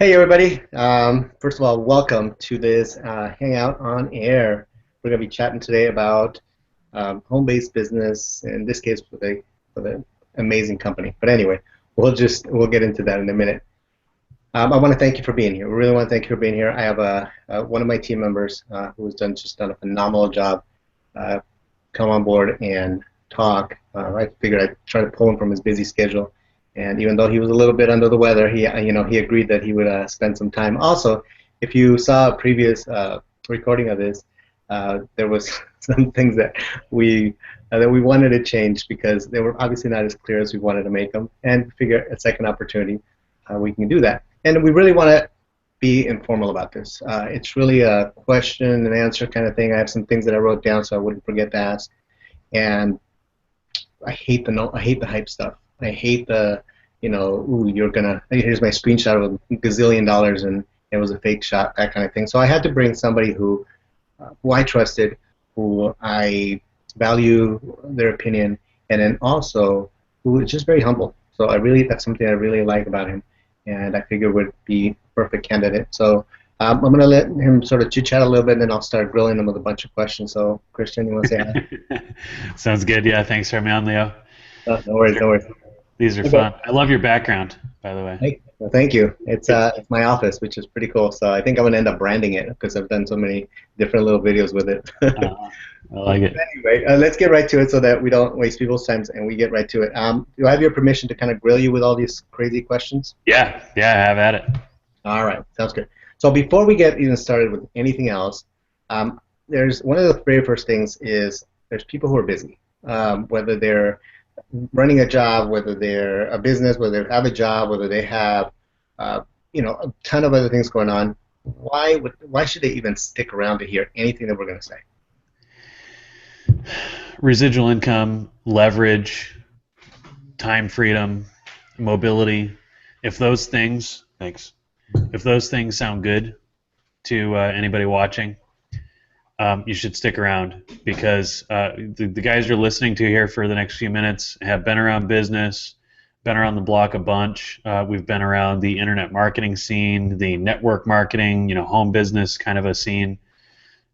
Hey everybody! First of all, welcome to this Hangout on Air. We're going to be chatting today about home-based business. In this case, with an amazing company. But anyway, we'll get into that in a minute. I want to thank you for being here. We really want to thank you for being here. I have one of my team members who has done a phenomenal job. Come on board and talk. I figured I'd try to pull him from his busy schedule. And even though he was a little bit under the weather, he agreed that he would spend some time. Also, if you saw a previous recording of this, there was some things that we wanted to change because they were obviously not as clear as we wanted to make them. And figure a second opportunity, we can do that. And we really want to be informal about this. It's really a question and answer kind of thing. I have some things that I wrote down so I wouldn't forget to ask. And I hate the hype stuff. I hate the, ooh, here's my screenshot of a gazillion dollars and it was a fake shot, that kind of thing. So I had to bring somebody who I trusted, who I value their opinion, and then also who is just very humble. So that's something I really like about him, and I figure would be a perfect candidate. So I'm going to let him sort of chit chat a little bit, and then I'll start grilling him with a bunch of questions. So Kristian, you want to say hi? Sounds good. Yeah, thanks for having me on, Leo. No worries, no worries. These are Okay. fun. I love your background, by the way. Hey, well, thank you. It's my office, which is pretty cool. So I think I'm gonna end up branding it because I've done so many different little videos with it. Uh, I like it. Anyway, let's get right to it so that we don't waste people's time and we get right to it. Do I have your permission to kind of grill you with all these crazy questions? Yeah, have at it. All right, sounds good. So before we get even started with anything else, there's one of the very first things is there's people who are busy, whether they're running a job, whether they're a business, whether they have a job, whether they have, a ton of other things going on. Why should they even stick around to hear anything that we're going to say? Residual income, leverage, time freedom, mobility. If those things, thanks. If those things sound good to anybody watching, you should stick around because the guys you're listening to here for the next few minutes have been around business, been around the block a bunch. We've been around the internet marketing scene, the network marketing, home business kind of a scene.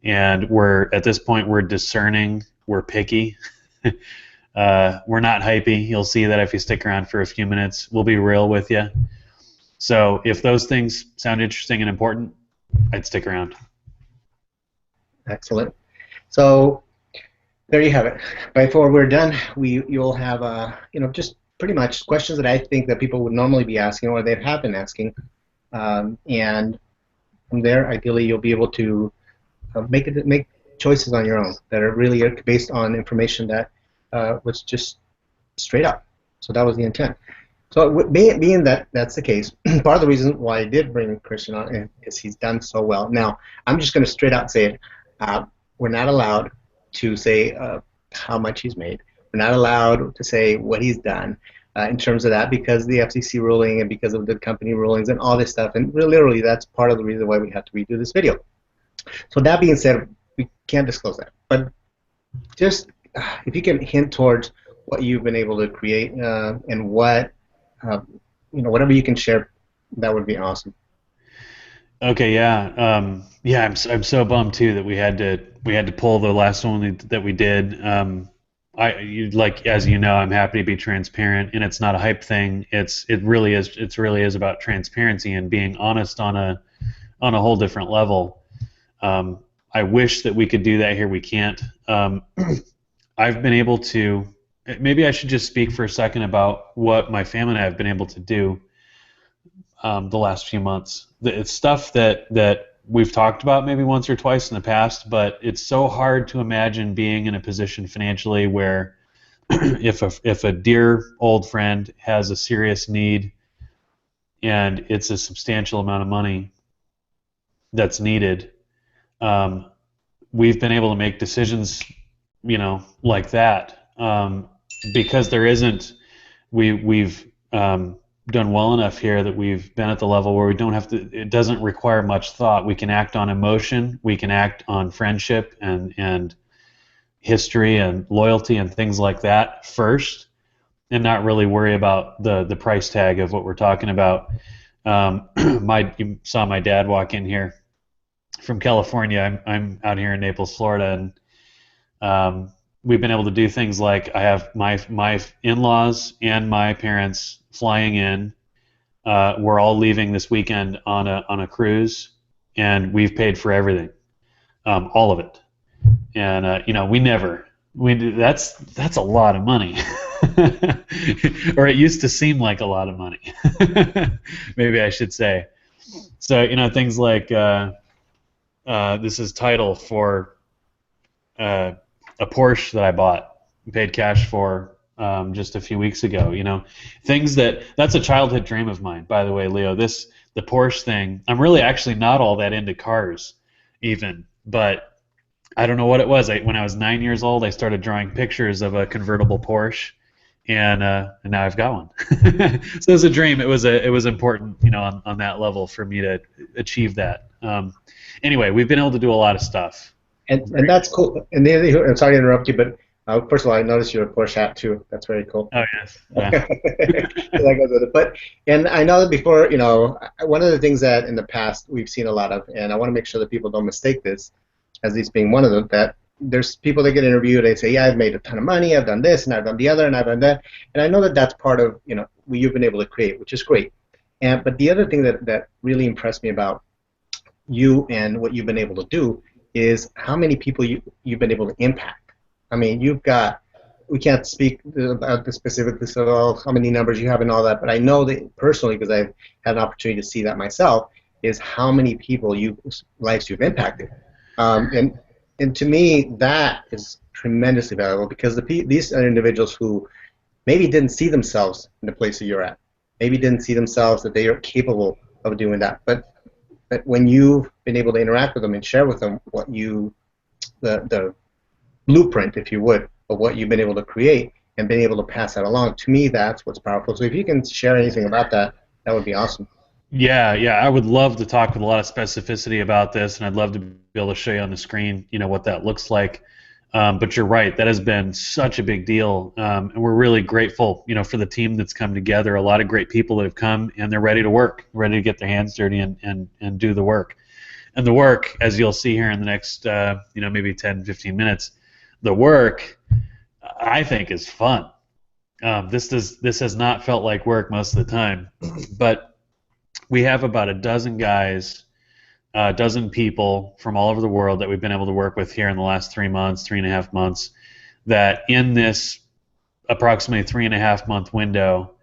And at this point, we're discerning, we're picky. We're not hypey. You'll see that if you stick around for a few minutes. We'll be real with you. So if those things sound interesting and important, I'd stick around. Excellent. So there you have it. Before we're done, you'll have just pretty much questions that I think that people would normally be asking or they have been asking, and from there, ideally, you'll be able to make choices on your own that are really based on information that was just straight up. So that was the intent. So being that that's the case, part of the reason why I did bring Kristian on is he's done so well. Now, I'm just going to straight out say it. We're not allowed to say how much he's made. We're not allowed to say what he's done in terms of that because the FCC ruling and because of the company rulings and all this stuff. And literally, that's part of the reason why we have to redo this video. So that being said, we can't disclose that. But just if you can hint towards what you've been able to create and whatever you can share, that would be awesome. Okay, yeah. I'm so bummed too that we had to pull the last one that we did. As you know, I'm happy to be transparent, and it's not a hype thing. It really is about transparency and being honest on a whole different level. I wish that we could do that here. We can't. I've been able to. Maybe I should just speak for a second about what my family and I have been able to do the last few months. It's stuff that we've talked about maybe once or twice in the past, but it's so hard to imagine being in a position financially where if a dear old friend has a serious need and it's a substantial amount of money that's needed, we've been able to make decisions, like that because there isn't. We've done well enough here that we've been at the level where we don't have to. It doesn't require much thought. We can act on emotion. We can act on friendship and history and loyalty and things like that first, and not really worry about the price tag of what we're talking about. You saw my dad walk in here from California. I'm out here in Naples, Florida, and we've been able to do things like I have my in-laws and my parents flying in. We're all leaving this weekend on a cruise, and we've paid for everything, all of it. And that's a lot of money, or it used to seem like a lot of money. Maybe I should say. So things like this is title for a Porsche that I bought, paid cash for just a few weeks ago. Things that's a childhood dream of mine. By the way, Leo, the Porsche thing. I'm really actually not all that into cars, even, but I don't know what it was. When I was 9 years old, I started drawing pictures of a convertible Porsche, and now I've got one. So it was a dream. It was important, on that level for me to achieve that. Anyway, we've been able to do a lot of stuff. And that's cool. And I'm sorry to interrupt you, but first of all, I noticed you're a Porsche hat too. That's very cool. Oh yes. Yeah. That goes with it. And I know that before, one of the things that in the past we've seen a lot of, and I want to make sure that people don't mistake this as these being one of them, that there's people that get interviewed and they say, yeah, I've made a ton of money, I've done this, and I've done the other, and I've done that. And I know that that's part of, what you've been able to create, which is great. But the other thing that really impressed me about you and what you've been able to do is how many people you've been able to impact. I mean, we can't speak about the specifics of how many numbers you have and all that, but I know that personally, because I've had an opportunity to see that myself, is how many people lives you've impacted. And to me, that is tremendously valuable, because these are individuals who maybe didn't see themselves in the place that you're at, maybe didn't see themselves that they are capable of doing that, but when you've been able to interact with them and share with them the blueprint, if you would, of what you've been able to create and been able to pass that along, to me, that's what's powerful. So if you can share anything about that, that would be awesome. Yeah, I would love to talk with a lot of specificity about this, and I'd love to be able to show you on the screen, what that looks like. But you're right, that has been such a big deal, and we're really grateful, for the team that's come together. A lot of great people that have come, and they're ready to work, ready to get their hands dirty and do the work. And the work, as you'll see here in the next, maybe 10, 15 minutes, the work, I think, is fun. This has not felt like work most of the time, but we have about a dozen guys, a dozen people from all over the world that we've been able to work with here in the last 3 months, 3.5 months, that in this approximately 3.5 month window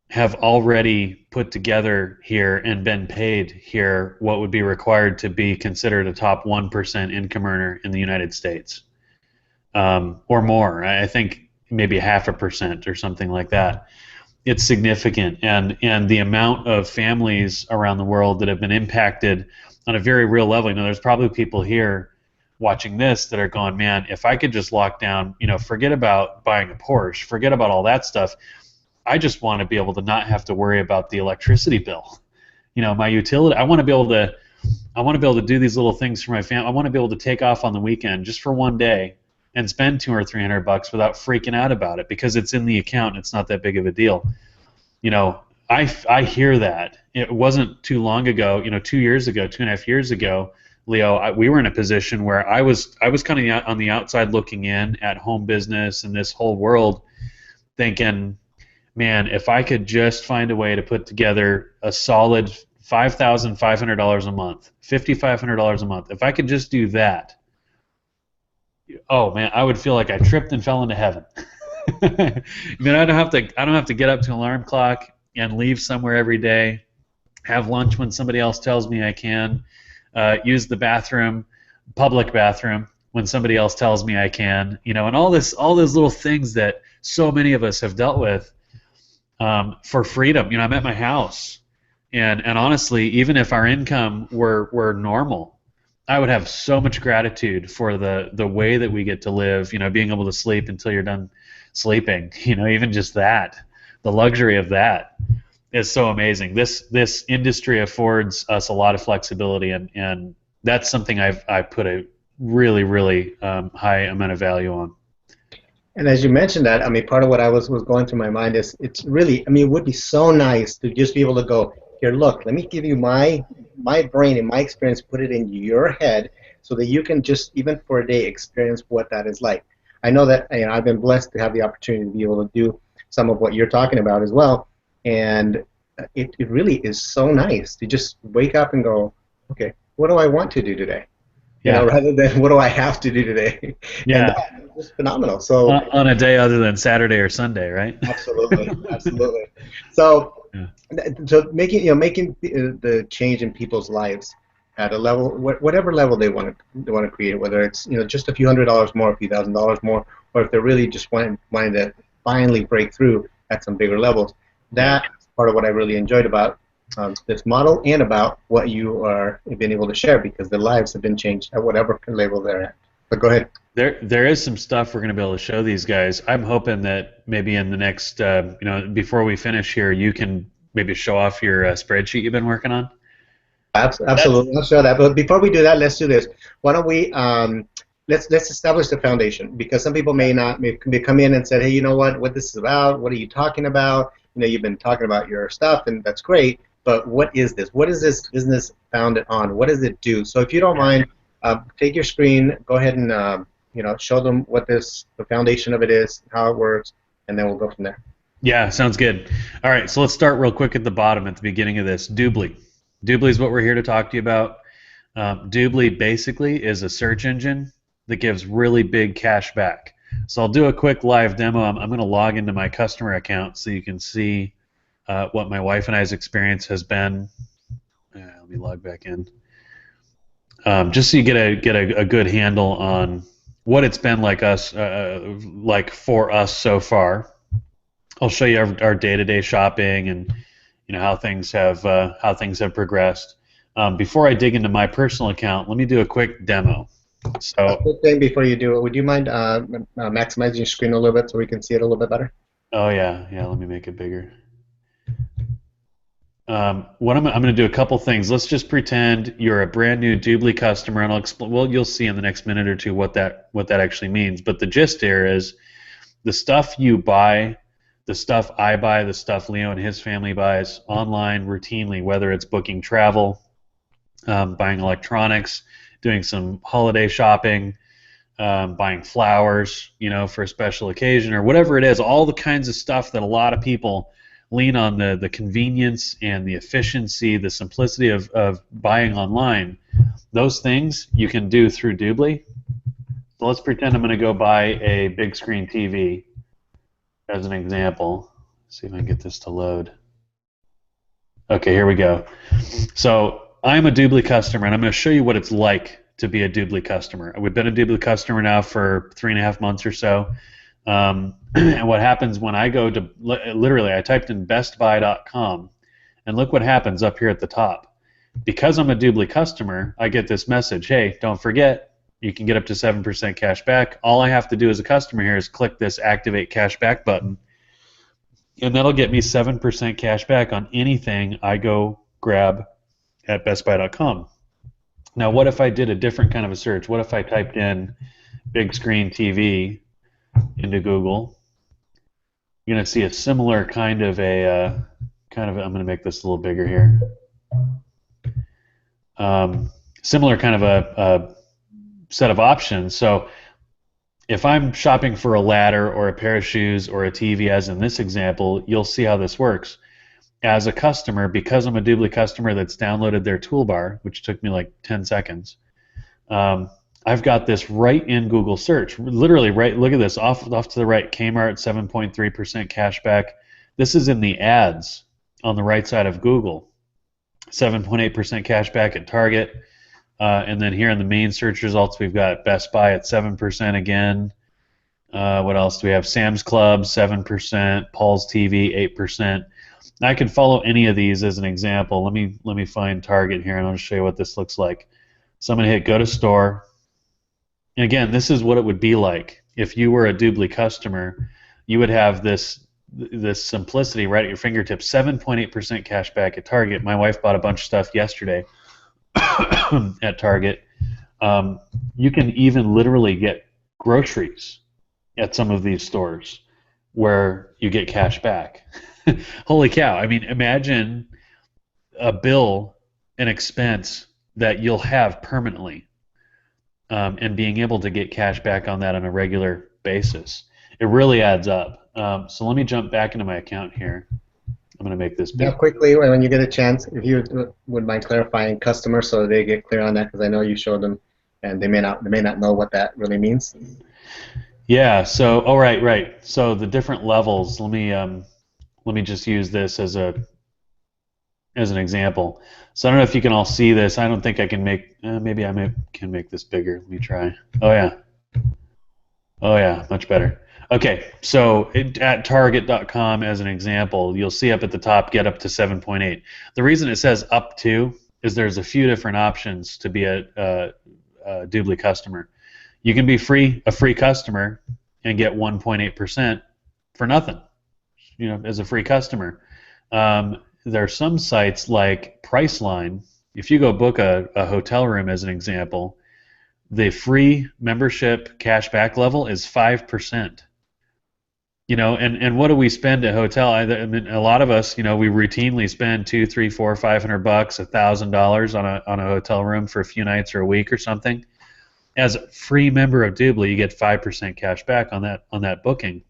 have already put together here and been paid here what would be required to be considered a top 1% income earner in the United States, or more. I think maybe 0.5% or something like that. It's significant, and the amount of families around the world that have been impacted on a very real level. There's probably people here watching this that are going, man, if I could just lock down, forget about buying a Porsche, forget about all that stuff. I just want to be able to not have to worry about the electricity bill, my utility. I want to be able to do these little things for my family. I want to be able to take off on the weekend just for one day and spend $200 or $300 without freaking out about it, because it's in the account and it's not that big of a deal. I hear that. It wasn't too long ago, 2 years ago, 2.5 years ago, Leo, we were in a position where I was kind of on the outside looking in at home business and this whole world, thinking, man, if I could just find a way to put together a solid $5,500 a month, $5,500 a month, if I could just do that, oh man, I would feel like I tripped and fell into heaven. I mean, I don't have to get up to an alarm clock and leave somewhere every day, have lunch when somebody else tells me I can, use the bathroom, public bathroom, when somebody else tells me I can, and all those little things that so many of us have dealt with for freedom. I'm at my house, and honestly, even if our income were normal, I would have so much gratitude for the way that we get to live, being able to sleep until you're done sleeping, even just that, the luxury of that is so amazing. This industry affords us a lot of flexibility, and that's something I put a really, really high amount of value on. And as you mentioned that, I mean, part of what I was going through my mind is it's really, I mean, it would be so nice to just be able to go, here, look, let me give you my brain and my experience, put it in your head so that you can just, even for a day, experience what that is like. I know that, you know, I've been blessed to have the opportunity to be able to do some of what you're talking about as well. And it really is so nice to just wake up and go, okay, what do I want to do today? You know, Yeah, rather than what do I have to do today? And yeah. that is phenomenal. So On a day other than Saturday or Sunday, right? absolutely, absolutely. So, Yeah. so making making the change in people's lives at a level, whatever level they want to create, whether it's just a few $100s more, a few $1,000s more, or if they're really just wanting to finally break through at some bigger levels. Yeah. That's part of what I really enjoyed about this model and about what you are being able to share because the lives have been changed at whatever level they're at. But go ahead. There is some stuff we're going to be able to show these guys. I'm hoping that maybe in the next, before we finish here, you can maybe show off your spreadsheet you've been working on. That's Absolutely, I'll show that. But before we do that, let's do this. Why don't we let's establish the foundation because some people may come in and say, hey, you know what this is about? What are you talking about? You know, you've been talking about your stuff, and that's great. But what is this? What is this business founded on? What does it do? So if you don't mind, take your screen, go ahead and show them what the foundation of it is, how it works, and then we'll go from there. Yeah, sounds good. All right, so let's start real quick at the bottom at the beginning of this. Dubli. Dubli is what we're here to talk to you about. Dubli basically is a search engine that gives really big cash back. So I'll do a quick live demo. I'm going to log into my customer account so you can see what my wife and I's experience has been. Let me log back in. Just so you get a good handle on what it's been like for us so far. I'll show you our day-to-day shopping and how things have progressed. Before I dig into my personal account, let me do a quick demo. A So, quick thing before you do it, would you mind maximizing your screen a little bit so we can see it a little bit better? oh yeah, let me make it bigger. I'm going to do a couple things. Let's just pretend you're a brand new Dubli customer, and I'll explain. Well, you'll see in the next minute or two what that actually means. But the gist here is the stuff you buy, the stuff I buy, the stuff Leo and his family buys online routinely, whether it's booking travel, buying electronics, doing some holiday shopping, buying flowers, for a special occasion or whatever it is, all the kinds of stuff that a lot of people lean on the convenience and the efficiency, the simplicity of buying online. Those things you can do through Dubli. So let's pretend I'm going to go buy a big screen TV as an example. Let's see if I can get this to load. Okay, here we go. So I'm a Dubli customer, and I'm going to show you what it's like to be a Dubli customer. We've been a Dubli customer now for 3.5 months or so. And what happens when I go to, literally, I typed in bestbuy.com, and look what happens up here at the top. Because I'm a Dubli customer, I get this message, hey, don't forget, you can get up to 7% cash back. All I have to do as a customer here is click this activate cash back button, and that'll get me 7% cash back on anything I go grab at bestbuy.com. Now, what if I did a different kind of a search? What if I typed in big screen TV into Google? You're going to see a similar kind of I'm going to make this a little bigger here. Similar kind of a set of options. So if I'm shopping for a ladder or a pair of shoes or a TV, as in this example, you'll see how this works. As a customer, because I'm a Dubli customer that's downloaded their toolbar, which took me like 10 seconds, I've got this right in Google search. Literally right, look at this, off to the right, Kmart 7.3% cash back. This is in the ads on the right side of Google. 7.8% cash back at Target. And then here in the main search results, we've got Best Buy at 7% again. What else do we have? Sam's Club, 7%. Paul's TV, 8%. I could follow any of these as an example. Let me find Target here, and I'll show you what this looks like. So I'm going to hit Go to Store. And again, this is what it would be like if you were a Dubli customer. You would have this simplicity right at your fingertips. 7.8% cash back at Target. My wife bought a bunch of stuff yesterday at Target. You can even literally get groceries at some of these stores where you get cash back. Holy cow. I mean, imagine a bill, an expense that you'll have permanently, and being able to get cash back on that on a regular basis. It really adds up. So let me jump back into my account here. I'm going to make this Now, big. quickly, when you get a chance, if you would mind clarifying customer so they get clear on that, because I know you showed them, and they may not know what that really means. Yeah. So, oh, right, right. So the different levels. Let me just use this as an example. So I don't know if you can all see this. I don't think I can make. Maybe can make this bigger. Let me try. Oh yeah. Oh yeah, much better. Okay, so at Target.com as an example, you'll see up at the top, get up to 7.8. The reason it says up to is there's a few different options to be a Dubli customer. You can be a free customer, and get 1.8% for nothing, as a free customer. There are some sites like Priceline. If you go book a hotel room as an example, the free membership cashback level is 5%. And what do we spend at hotel? I mean, a lot of us, we routinely spend two, three, four, $500, $1,000 on a hotel room for a few nights or a week or something. As a free member of Dubli, you get 5% cash back on that booking.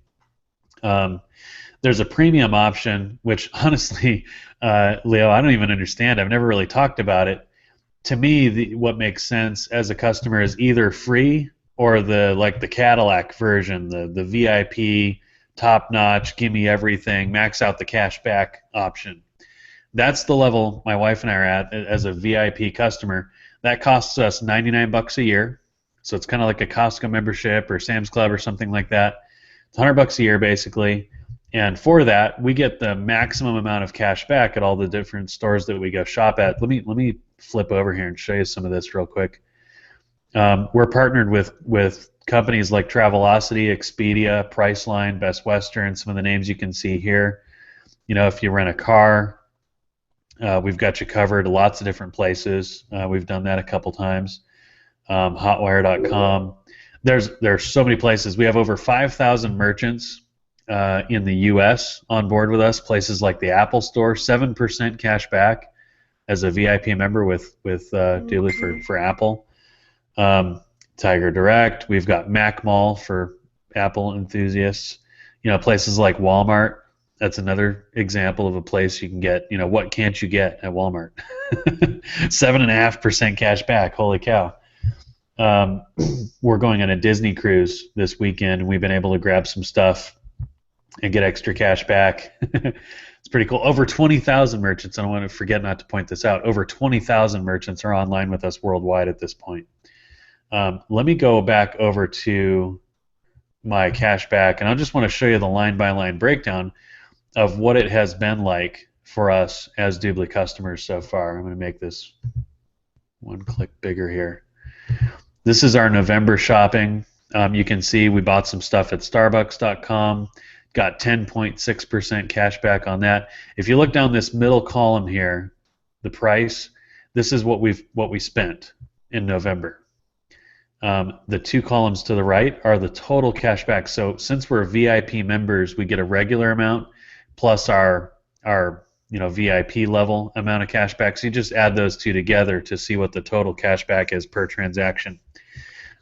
There's a premium option, which honestly, Leo, I don't even understand. I've never really talked about it. To me, what makes sense as a customer is either free or the Cadillac version, the VIP, top notch, give me everything, max out the cash back option. That's the level my wife and I are at as a VIP customer. That costs us $99 a year, so it's kind of like a Costco membership or Sam's Club or something like that. It's $100 a year basically. And for that, we get the maximum amount of cash back at all the different stores that we go shop at. Let me flip over here and show you some of this real quick. We're partnered with companies like Travelocity, Expedia, Priceline, Best Western, some of the names you can see here. If you rent a car, we've got you covered. Lots of different places. We've done that a couple times. Hotwire.com. There's so many places. We have over 5,000 merchants in the U.S. on board with us. Places like the Apple Store, 7% cash back as a VIP member with Dubli for Apple. Tiger Direct. We've got Mac Mall for Apple enthusiasts. Places like Walmart. That's another example of a place you can get. What can't you get at Walmart? 7.5% cash back. Holy cow. We're going on a Disney cruise this weekend, and we've been able to grab some stuff and get extra cash back. It's pretty cool. Over 20,000 merchants, and I want to forget not to point this out, over 20,000 merchants are online with us worldwide at this point. Let me go back over to my cash back, and I just want to show you the line-by-line breakdown of what it has been like for us as Dubli customers so far. I'm going to make this one click bigger here. This is our November shopping. You can see we bought some stuff at Starbucks.com. Got 10.6% cash back on that. If you look down this middle column here, the price, this is what we spent in November. The two columns to the right are the total cash back. So since we're VIP members, we get a regular amount plus our VIP level amount of cash back. So you just add those two together to see what the total cash back is per transaction.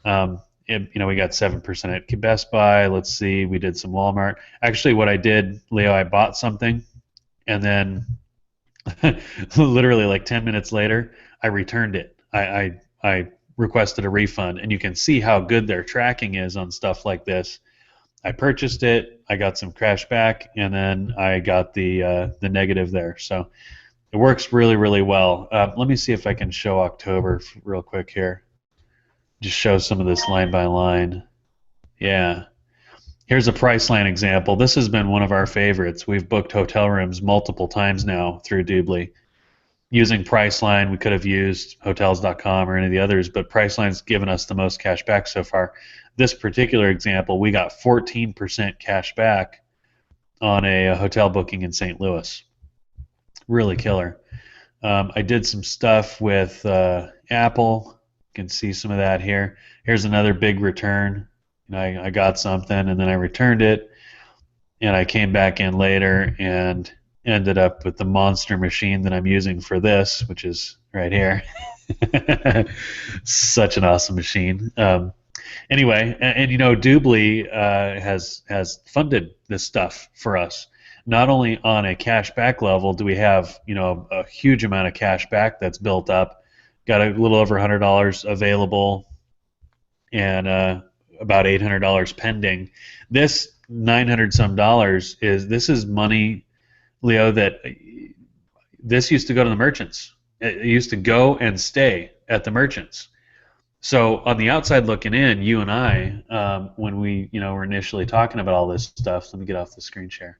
We got 7% at Best Buy. Let's see, we did some Walmart. Actually, what I did, Leo, I bought something, and then literally like 10 minutes later, I returned it. I requested a refund, and you can see how good their tracking is on stuff like this. I purchased it, I got some cash back, and then I got the negative there. So it works really, really well. Let me see if I can show October real quick here. Just show some of this line by line. Yeah. Here's a Priceline example. This has been one of our favorites. We've booked hotel rooms multiple times now through Dubli. Using Priceline, we could have used Hotels.com or any of the others, but Priceline's given us the most cash back so far. This particular example, we got 14% cash back on a hotel booking in St. Louis. Really killer. I did some stuff with Apple. You can see some of that here. Here's another big return. I got something and then I returned it, and I came back in later and ended up with the monster machine that I'm using for this, which is right here. Such an awesome machine. Anyway, and Dubli has funded this stuff for us. Not only on a cash back level do we have a huge amount of cash back that's built up, got a little over $100 available, and about $800 pending. This 900 some dollars is money, Leo, that this used to go to the merchants. It used to go and stay at the merchants. So on the outside looking in, you and I, when we were initially talking about all this stuff, let me get off the screen share.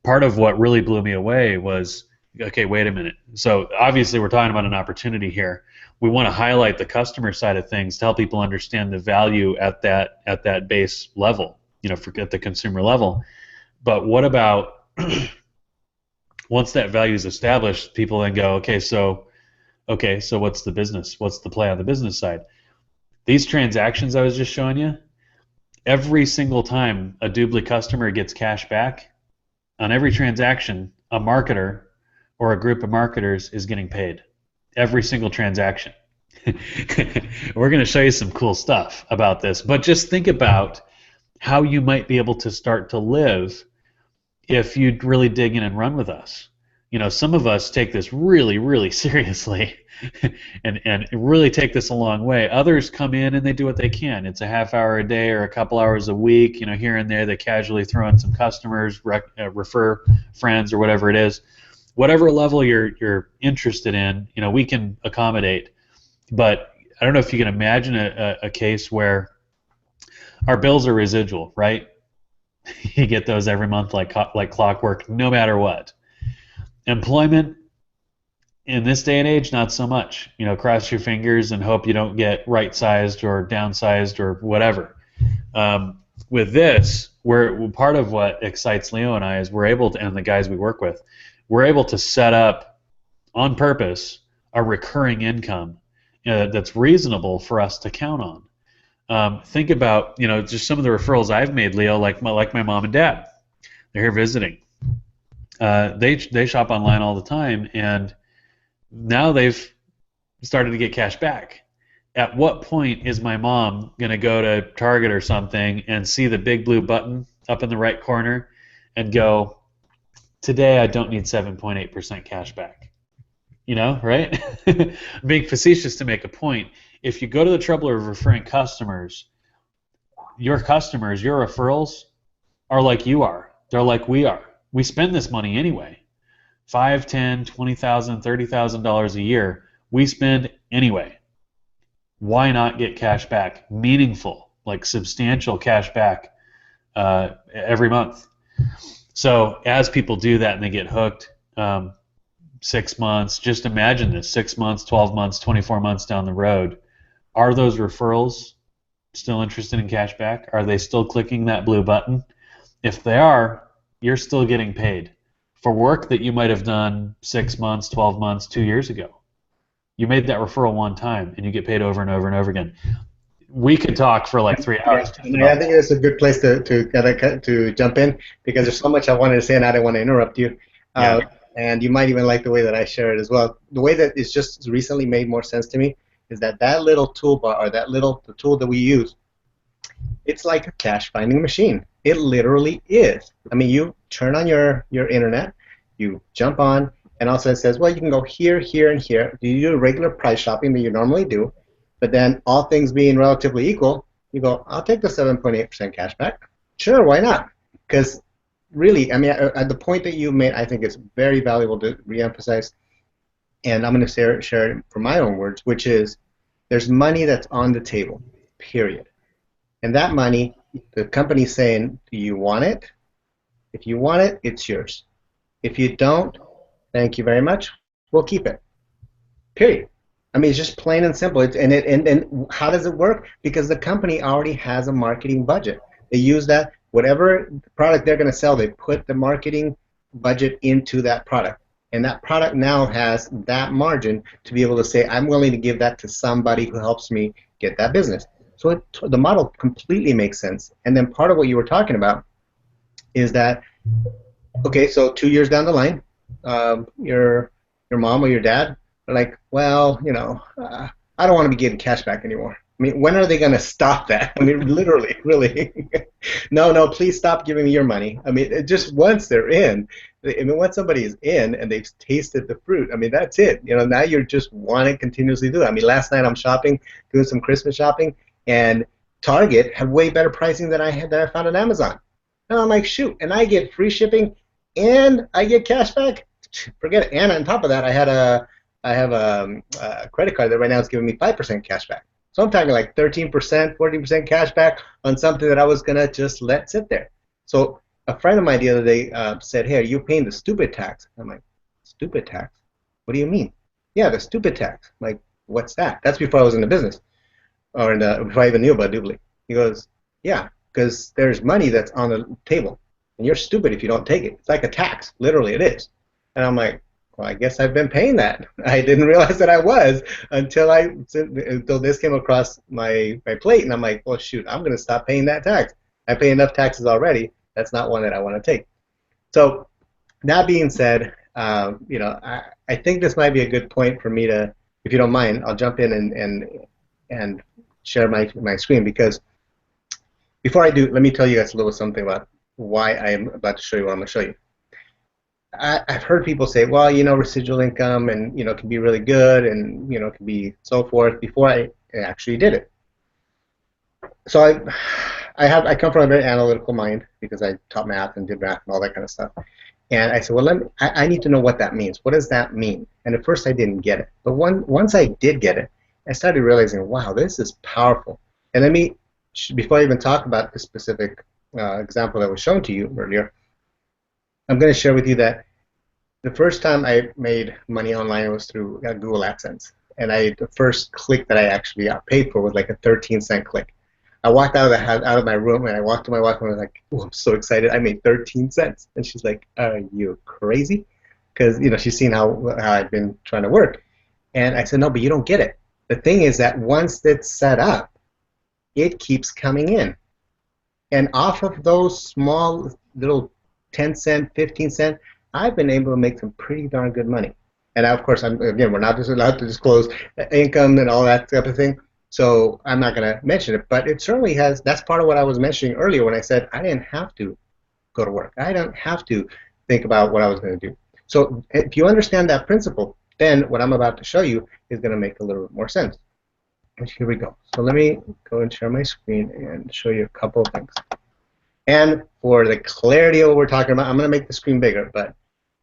Part of what really blew me away was, okay, wait a minute. So obviously we're talking about an opportunity here. We want to highlight the customer side of things to help people understand the value at that base level, at the consumer level. But what about once that value is established, people then go, okay, so what's the business? What's the play on the business side? These transactions I was just showing you, every single time a Dubli customer gets cash back, on every transaction, a marketer or a group of marketers is getting paid. Every single transaction. We're going to show you some cool stuff about this, but just think about how you might be able to start to live if you really dig in and run with us. Some of us take this really, really seriously and really take this a long way. Others come in and they do what they can. It's a half hour a day or a couple hours a week, here and there. They casually throw in some customers, refer friends or whatever it is. Whatever level you're interested in, we can accommodate. But I don't know if you can imagine a case where our bills are residual, right? You get those every month like clockwork, no matter what. Employment in this day and age, not so much. Cross your fingers and hope you don't get right-sized or downsized or whatever. With this, we're part of what excites Leo and I is we're able to, and the guys we work with, we're able to set up on purpose a recurring income that's reasonable for us to count on. Think about just some of the referrals I've made, Leo, like my mom and dad. They're here visiting. They shop online all the time, and now they've started to get cash back. At what point is my mom going to go to Target or something and see the big blue button up in the right corner and go, today I don't need 7.8% cash back? Right? I'm being facetious to make a point. If you go to the trouble of referring customers, your referrals are like you are. They're like we are. We spend this money anyway. $5,000, $10,000, $20,000, $30,000 a year. We spend anyway. Why not get cash back? Meaningful, like substantial cash back every month. So as people do that and they get hooked, 6 months, just imagine this, 6 months, 12 months, 24 months down the road, are those referrals still interested in cash back? Are they still clicking that blue button? If they are, you're still getting paid for work that you might have done 6 months, 12 months, 2 years ago. You made that referral one time, and you get paid over and over and over again. We could talk for like 3 hours. Yeah, I think it's a good place to jump in because there's so much I wanted to say, and I didn't want to interrupt you. And you might even like the way that I share it as well. The way that it's just recently made more sense to me is that little toolbar or the tool that we use, it's like a cash finding machine. It literally is. I mean, you turn on your internet, you jump on, and also it says, well, you can go here, here, and here. You do regular price shopping that you normally do, but then all things being relatively equal, you go, I'll take the 7.8% cash back. Sure, why not? Because really, I mean, at the point that you made, I think it's very valuable to reemphasize, and I'm going to share it from my own words, which is there's money that's on the table, period. And that money, the company's saying, do you want it? If you want it, it's yours. If you don't, thank you very much. We'll keep it. Period. I mean, it's just plain and simple. And how does it work? Because the company already has a marketing budget. They use that. Whatever product they're going to sell, they put the marketing budget into that product. And that product now has that margin to be able to say, I'm willing to give that to somebody who helps me get that business. So the model completely makes sense. And then part of what you were talking about is that, okay, so 2 years down the line, your mom or your dad are like, well, I don't want to be getting cash back anymore. I mean, when are they going to stop that? I mean, literally, really. No, no, please stop giving me your money. I mean, just once they're in, I mean, once somebody is in and they've tasted the fruit, I mean, that's it. Now you're just wanting to continuously do it. I mean, last night I'm shopping, doing some Christmas shopping, and Target had way better pricing than I found on Amazon. And I'm like, shoot, and I get free shipping and I get cash back. Forget it. And on top of that, I have a credit card that right now is giving me 5% cash back. So I'm talking like 13%, 14% cash back on something that I was going to just let sit there. So a friend of mine the other day said, hey, are you paying the stupid tax? I'm like, stupid tax? What do you mean? Yeah, the stupid tax. I'm like, what's that? That's before I was in the business, or before I even knew about Dubli. He goes, yeah, because there's money that's on the table, and you're stupid if you don't take it. It's like a tax. Literally, it is. And I'm like, well, I guess I've been paying that. I didn't realize that I was until this came across my plate, and I'm like, well, shoot, I'm going to stop paying that tax. I pay enough taxes already. That's not one that I want to take. So that being said, I think this might be a good point for me to, if you don't mind, I'll jump in and share my screen, because before I do, let me tell you guys a little something about why I'm about to show you what I'm going to show you. I've heard people say, well, residual income and, can be really good and, can be so forth, before I actually did it. So I come from a very analytical mind, because I taught math and did math and all that kind of stuff. And I said, well, I need to know what that means. What does that mean? And at first I didn't get it. But once I did get it, I started realizing, wow, this is powerful. And before I even talk about the specific example that was shown to you earlier, I'm going to share with you that the first time I made money online was through Google AdSense. And the first click that I actually got paid for was like a 13-cent click. I walked out of my room, and I walked to my wife and I was like, oh, I'm so excited. I made 13 cents. And she's like, are you crazy? Because she's seen how I've been trying to work. And I said, no, but you don't get it. The thing is that once it's set up, it keeps coming in. And off of those small little 10 cent, 15 cent, I've been able to make some pretty darn good money. And of course, we're not just allowed to disclose income and all that type of thing, so I'm not going to mention it. But it certainly has. That's part of what I was mentioning earlier when I said I didn't have to go to work. I don't have to think about what I was going to do. So if you understand that principle, then what I'm about to show you is going to make a little bit more sense. And here we go. So let me go and share my screen and show you a couple of things. And for the clarity of what we're talking about, I'm going to make the screen bigger, but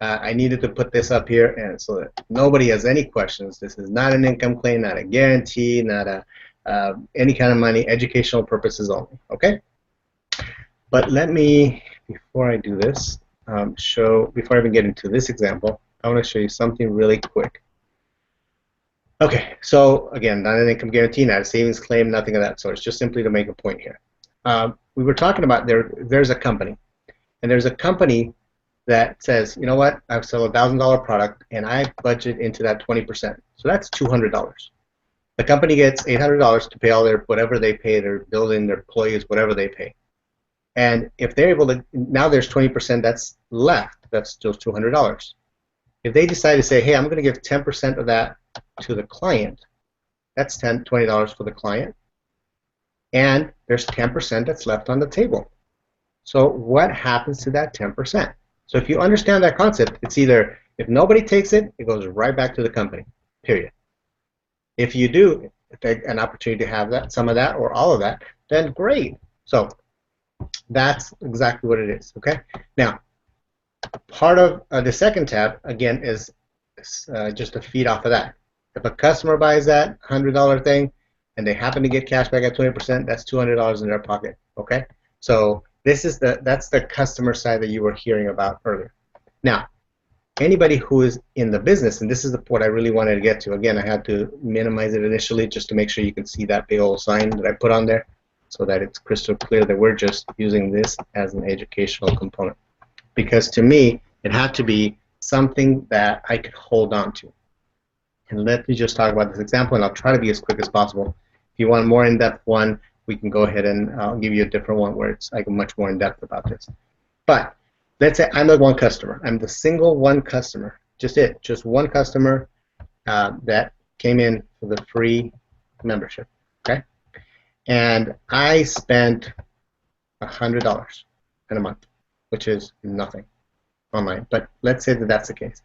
I needed to put this up here, and so that nobody has any questions. This is not an income claim, not a guarantee, not any kind of money, educational purposes only. Okay? But let me, before I do this, before I even get into this example, I want to show you something really quick. Okay, so again, not an income guarantee, not a savings claim, nothing of that sort. It's just simply to make a point here. We were talking about there's a company, and there's a company that says, you know what, I sell a $1,000 product and I budget into that 20%. So that's $200. The company gets $800 to pay all their whatever they pay, their building, their employees, whatever they pay. And if they're able to, now there's 20% that's left, that's still $200. If they decide to say, hey, I'm going to give 10% of that to the client, that's $20 for the client, and there's 10% that's left on the table. So what happens to that 10%? So if you understand that concept, it's either, if nobody takes it, it goes right back to the company, period. If you do take an opportunity to have that, some of that or all of that, then great. So that's exactly what it is, okay? Now, part of the second tab, again, is just to feed off of that. If a customer buys that $100 thing and they happen to get cash back at 20%, that's $200 in their pocket, okay? So that's the customer side that you were hearing about earlier. Now, anybody who is in the business, and this is what I really wanted to get to. Again, I had to minimize it initially just to make sure you can see that big old sign that I put on there so that it's crystal clear that we're just using this as an educational component. Because to me, it had to be something that I could hold on to. And let me just talk about this example, and I'll try to be as quick as possible. If you want a more in-depth one, we can go ahead and I'll give you a different one where it's like much more in depth about this. But let's say I'm the one customer. I'm the single one customer. Just one customer that came in for the free membership. Okay, and I spent $100 in a month, which is nothing online. But let's say that that's the case.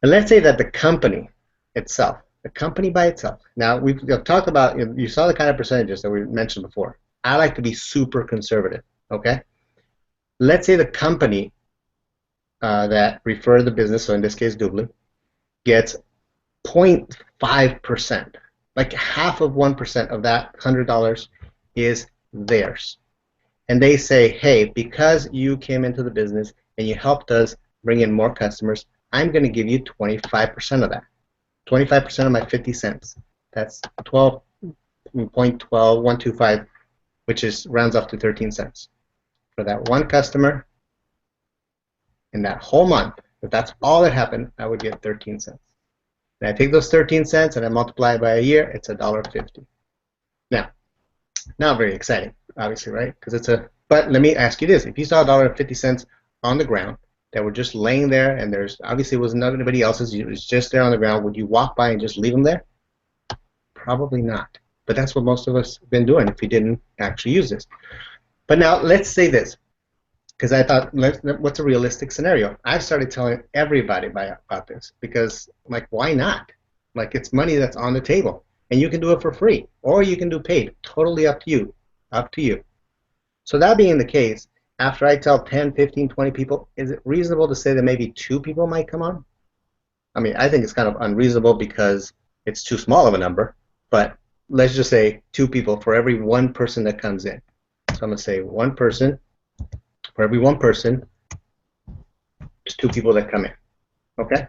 And let's say that the company itself, the company by itself. Now we've talked about, you saw the kind of percentages that we mentioned before. I like to be super conservative. Okay, let's say the company that referred the business, so in this case Dubli, gets 0.5%, like half of 1% of that $100 is theirs. And they say, hey, because you came into the business and you helped us bring in more customers, I'm going to give you 25% of that. 25% of my 50 cents. That's 12.125, which is rounds off to 13 cents. For that one customer in that whole month, if that's all that happened, I would get 13 cents. And I take those 13 cents and I multiply it by a year, it's $1.50. Now, not very exciting, obviously, right? Because it's a. But let me ask you this: if you saw $1.50 on the ground that were just laying there, and there's obviously was nobody else's, it was just there on the ground, would you walk by and just leave them there? Probably not. But that's what most of us have been doing if we didn't actually use this. But now let's say this, because I thought, what's a realistic scenario? I've started telling everybody about this because, like, why not? Like, it's money that's on the table, and you can do it for free, or you can do paid. Totally up to you. Up to you. So that being the case, after I tell 10, 15, 20 people, is it reasonable to say that maybe 2 people might come on? I mean, I think it's kind of unreasonable because it's too small of a number, but let's just say 2 people for every 1 person that comes in. So I'm going to say 1 person. For every 1 person, there's 2 people that come in. Okay?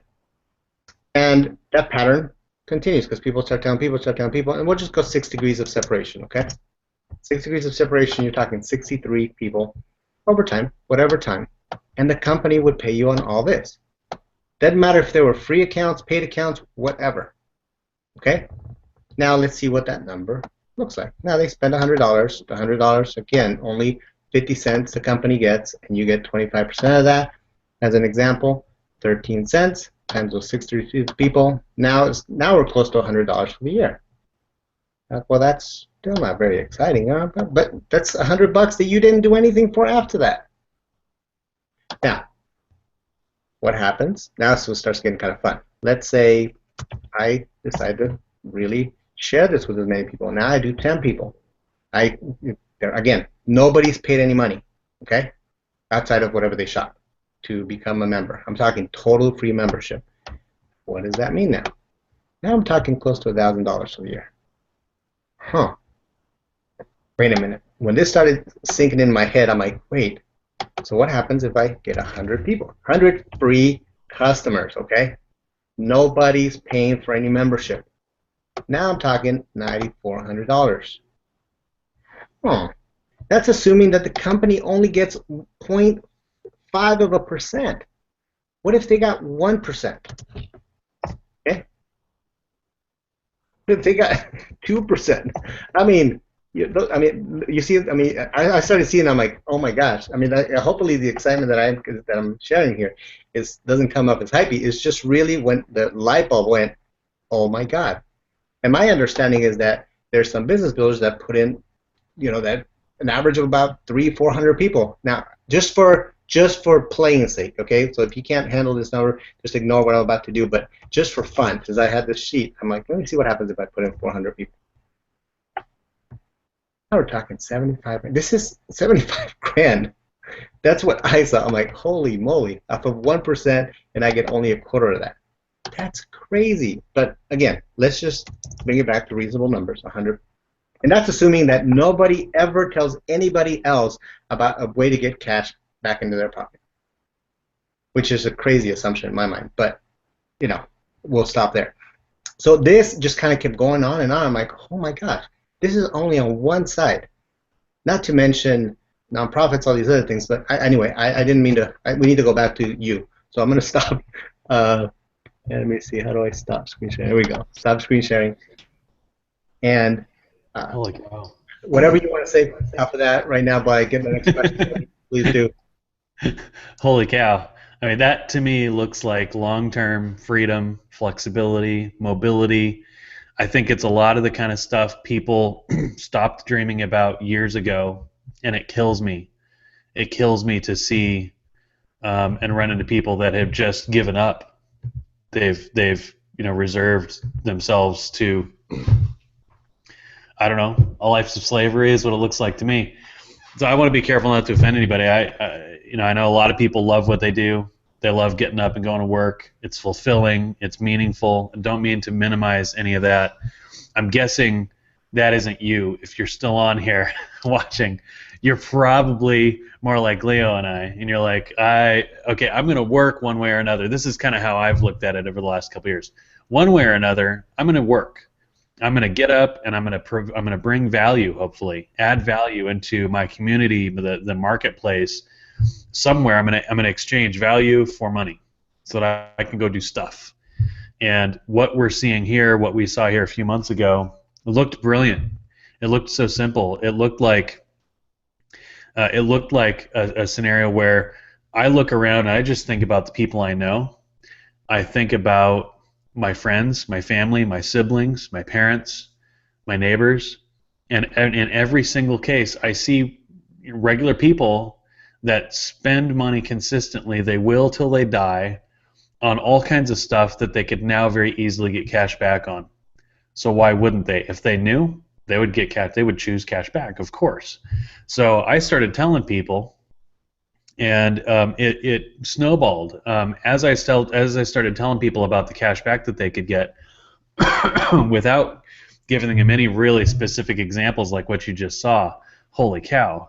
And that pattern continues because people start telling people, and we'll just go 6 degrees of separation, okay? 6 degrees of separation, you're talking 63 people over time, whatever time, and the company would pay you on all this. Doesn't matter if they were free accounts, paid accounts, whatever. Okay? Now let's see what that number looks like. Now they spend $100. The $100, again, only 50 cents the company gets, and you get 25% of that. As an example, 13 cents times those 63 people. Now we're close to $100 for the year. Well, that's still not very exciting, huh? But that's $100 that you didn't do anything for after that. Now, what happens? Now it starts getting kind of fun. Let's say I decide to really share this with as many people. Now I do 10 people. Again, nobody's paid any money, okay, outside of whatever they shop to become a member. I'm talking total free membership. What does that mean now? Now I'm talking close to $1,000 for the year. Huh. Wait a minute. When this started sinking in my head, I'm like, wait, so what happens if I get 100 people? 100 free customers, okay? Nobody's paying for any membership. Now I'm talking $9,400. Huh. That's assuming that the company only gets 0.5%. What if they got 1%? Okay? What if they got 2%? I mean, you see, I started seeing. I'm like, oh my gosh. I mean, hopefully the excitement that I'm sharing here doesn't come up as hypey. It's just really when the light bulb went, oh my God. And my understanding is that there's some business builders that put in, that an average of about 300-400 people. Now, just for playing sake, okay? So if you can't handle this number, just ignore what I'm about to do. But just for fun, because I had this sheet, I'm like, let me see what happens if I put in 400 people. Now we're talking 75. This is 75 grand. That's what I saw. I'm like, holy moly! Off of 1%, and I get only a quarter of that. That's crazy. But again, let's just bring it back to reasonable numbers, 100. And that's assuming that nobody ever tells anybody else about a way to get cash back into their pocket, which is a crazy assumption in my mind. But, we'll stop there. So this just kind of kept going on and on. I'm like, oh my gosh, this is only on one side. Not to mention nonprofits, all these other things. But anyway, I didn't mean to. We need to go back to you. So I'm going to stop. Let me see. How do I stop screen sharing? There we go. Stop screen sharing. And Uh, Holy cow. whatever you want to say after that right now, by getting the next question, please do. Holy cow. I mean, that to me looks like long-term freedom, flexibility, mobility. I think it's a lot of the kind of stuff people stopped dreaming about years ago, and it kills me. It kills me to see and run into people that have just given up. They've reserved themselves to, I don't know, a life of slavery is what it looks like to me. So I want to be careful not to offend anybody. I know a lot of people love what they do. They love getting up and going to work. It's fulfilling. It's meaningful. I don't mean to minimize any of that. I'm guessing that isn't you. If you're still on here watching, you're probably more like Leo and I, and you're like, okay, I'm going to work one way or another. This is kind of how I've looked at it over the last couple of years. One way or another, I'm going to work. I'm going to get up and I'm going to bring value, hopefully, add value into my community, the marketplace. Somewhere I'm going to exchange value for money so that I can go do stuff. And what we're seeing here, what we saw here a few months ago, it looked brilliant. It looked so simple. It looked like a scenario where I look around and I just think about the people I know. I think about my friends, my family, my siblings, my parents, my neighbors, and in every single case, I see regular people that spend money consistently. They will till they die on all kinds of stuff that they could now very easily get cash back on. So why wouldn't they? If they knew, they would get cash. They would choose cash back, of course. So I started telling people, and it snowballed. As I started telling people about the cash back that they could get, without giving them any really specific examples like what you just saw. Holy cow,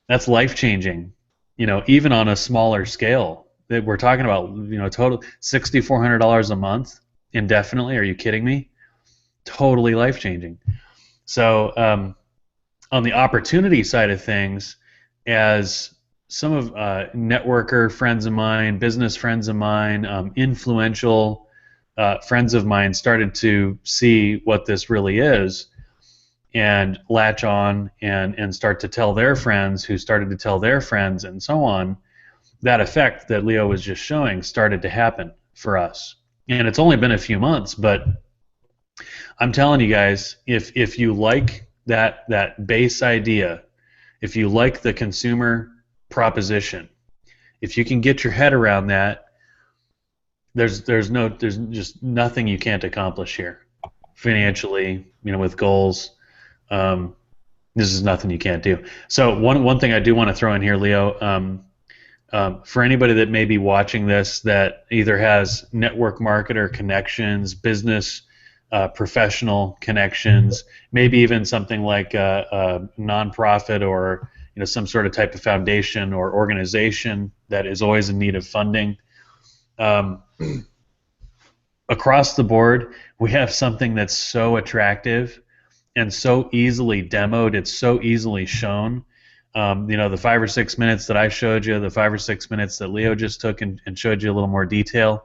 that's life changing. Even on a smaller scale, that we're talking about, total $6,400 a month indefinitely. Are you kidding me? Totally life changing. So on the opportunity side of things, as some of networker friends of mine, business friends of mine, influential friends of mine started to see what this really is and latch on and start to tell their friends who started to tell their friends and so on, that effect that Leo was just showing started to happen for us. And it's only been a few months, but I'm telling you guys, if you like that base idea, if you like the consumer proposition, if you can get your head around that, there's just nothing you can't accomplish here financially, with goals. This is nothing you can't do. So one thing I do want to throw in here, Leo, for anybody that may be watching this that either has network marketer connections, business professional connections, maybe even something like a nonprofit or some sort of type of foundation or organization that is always in need of funding. Across the board, we have something that's so attractive and so easily demoed. It's so easily shown. The 5 or 6 minutes that I showed you, the 5 or 6 minutes that Leo just took and showed you a little more detail,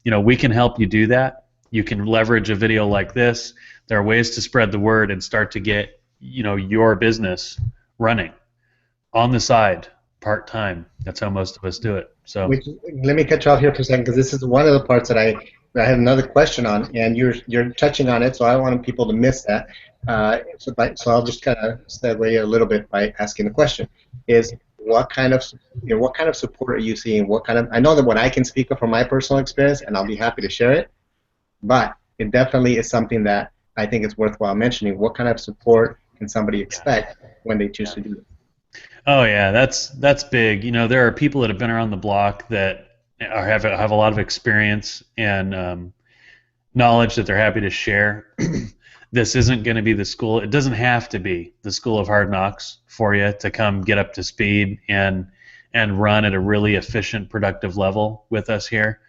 we can help you do that. You can leverage a video like this. There are ways to spread the word and start to get your business running on the side, part-time. That's how most of us do it. So Let me cut you off here for a second, because this is one of the parts that I had another question on, and you're touching on it, so I don't want people to miss that. So I'll just kind of segue a little bit by asking the question: is what kind of support are you seeing? I know that what I can speak of from my personal experience, and I'll be happy to share it, but it definitely is something that I think is worthwhile mentioning. What kind of support can somebody expect when they choose to do it? Oh yeah, that's big. There are people that have been around the block that have a lot of experience and knowledge that they're happy to share. This isn't going to be the school. It doesn't have to be the school of hard knocks for you to come get up to speed and run at a really efficient, productive level with us here.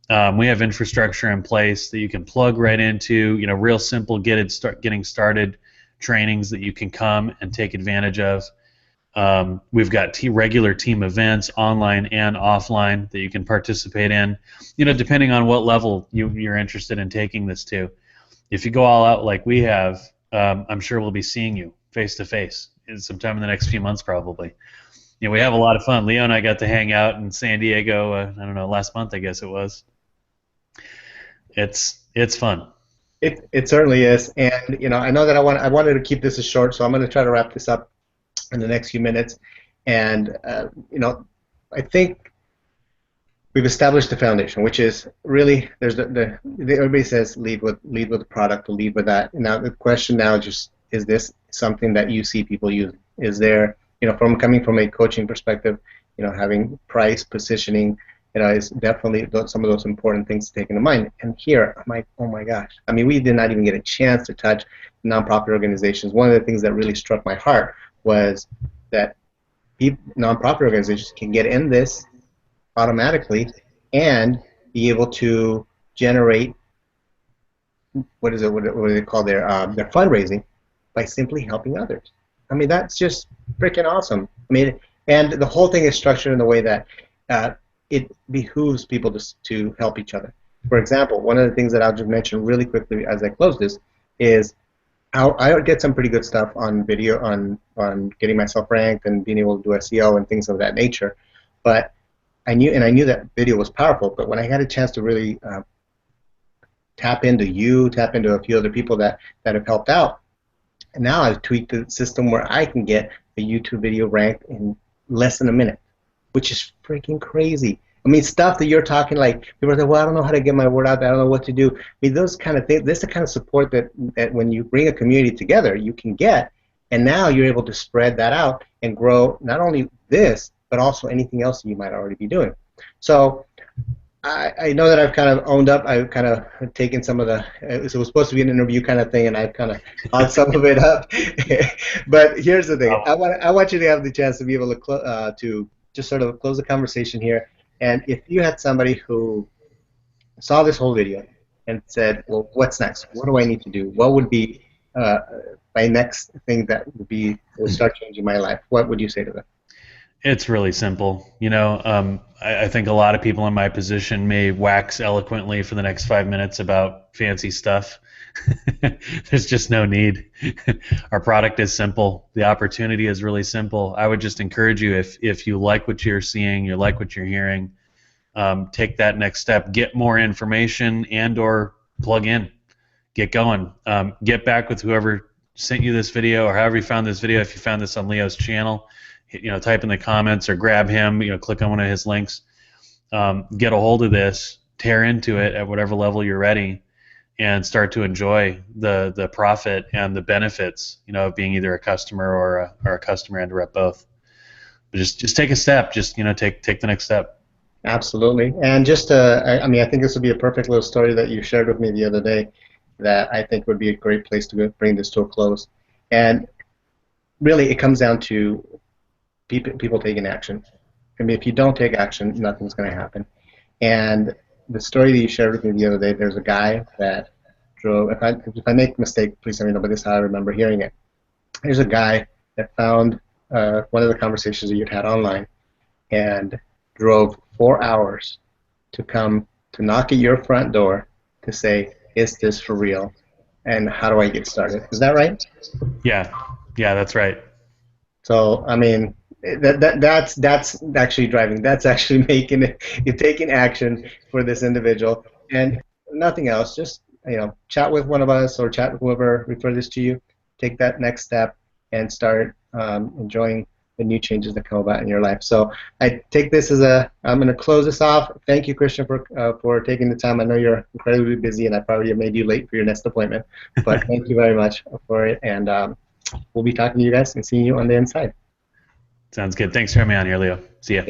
We have infrastructure in place that you can plug right into. Real simple getting started trainings that you can come and take advantage of. We've got regular team events, online and offline, that you can participate in, depending on what level you're interested in taking this to. If you go all out like we have, I'm sure we'll be seeing you face to face sometime in the next few months, probably. We have a lot of fun. Leo and I got to hang out in San Diego. I don't know, last month I guess it was. It's fun. It certainly is, and I know that I wanted to keep this as short, so I'm going to try to wrap this up in the next few minutes. And I think we've established the foundation, which is really there's everybody says lead with the product, or lead with that. Now the question now just is this something that you see people use? Is there from coming from a coaching perspective, having price positioning, is definitely some of those important things to take into mind. And here I'm like, oh my gosh, I mean, we did not even get a chance to touch nonprofit organizations. One of the things that really struck my heart was that nonprofit organizations can get in this automatically and be able to generate what do they call their fundraising by simply helping others. I mean, that's just freaking awesome. I mean, and the whole thing is structured in the way that it behooves people to help each other. For example, one of the things that I'll just mention really quickly as I close this is I get some pretty good stuff on video on getting myself ranked and being able to do SEO and things of that nature. But I knew that video was powerful. But when I had a chance to really tap into a few other people that have helped out, and now I've tweaked the system where I can get a YouTube video ranked in less than a minute, which is freaking crazy. I mean, stuff that you're talking, like people say, well, I don't know how to get my word out there, I don't know what to do. I mean, those kind of things, this is the kind of support that when you bring a community together, you can get, and now you're able to spread that out and grow not only this, but also anything else you might already be doing. So I know that I've kind of owned up. I've kind of taken some of the. It was supposed to be an interview kind of thing, and I've kind of hung some of it up. But here's the thing: I want you to have the chance to be able to just sort of close the conversation here. And if you had somebody who saw this whole video and said, "Well, what's next? What do I need to do? What would be my next thing that would start changing my life?" What would you say to them? It's really simple. I think a lot of people in my position may wax eloquently for the next 5 minutes about fancy stuff. There's just no need. Our product is simple. The opportunity is really simple. I would just encourage you, if you like what you're seeing, you like what you're hearing, take that next step. Get more information and/or plug in. Get going. Get back with whoever sent you this video or however you found this video. If you found this on Leo's channel, type in the comments or grab him, click on one of his links, get a hold of this, tear into it at whatever level you're ready, and start to enjoy the profit and the benefits, of being either a customer or a customer and a rep both. But just take a step, take the next step. Absolutely. And just I think this would be a perfect little story that you shared with me the other day that I think would be a great place to bring this to a close. And really it comes down to people taking action. I mean, if you don't take action, nothing's going to happen. And the story that you shared with me the other day, there's a guy that drove. If I make a mistake, please let me know. But this is how I remember hearing it. There's a guy that found one of the conversations that you'd had online, and drove 4 hours to come to knock at your front door to say, "Is this for real? And how do I get started?" Is that right? Yeah, that's right. So I mean, that's actually driving. That's actually making it. You're taking action for this individual, and nothing else. Just chat with one of us or chat with whoever referred this to you. Take that next step and start enjoying the new changes that come about in your life. So I take this as I'm going to close this off. Thank you, Kristian, for taking the time. I know you're incredibly busy, and I probably have made you late for your next appointment. But thank you very much for it, and we'll be talking to you guys and seeing you on the inside. Sounds good. Thanks for having me on here, Leo. See ya.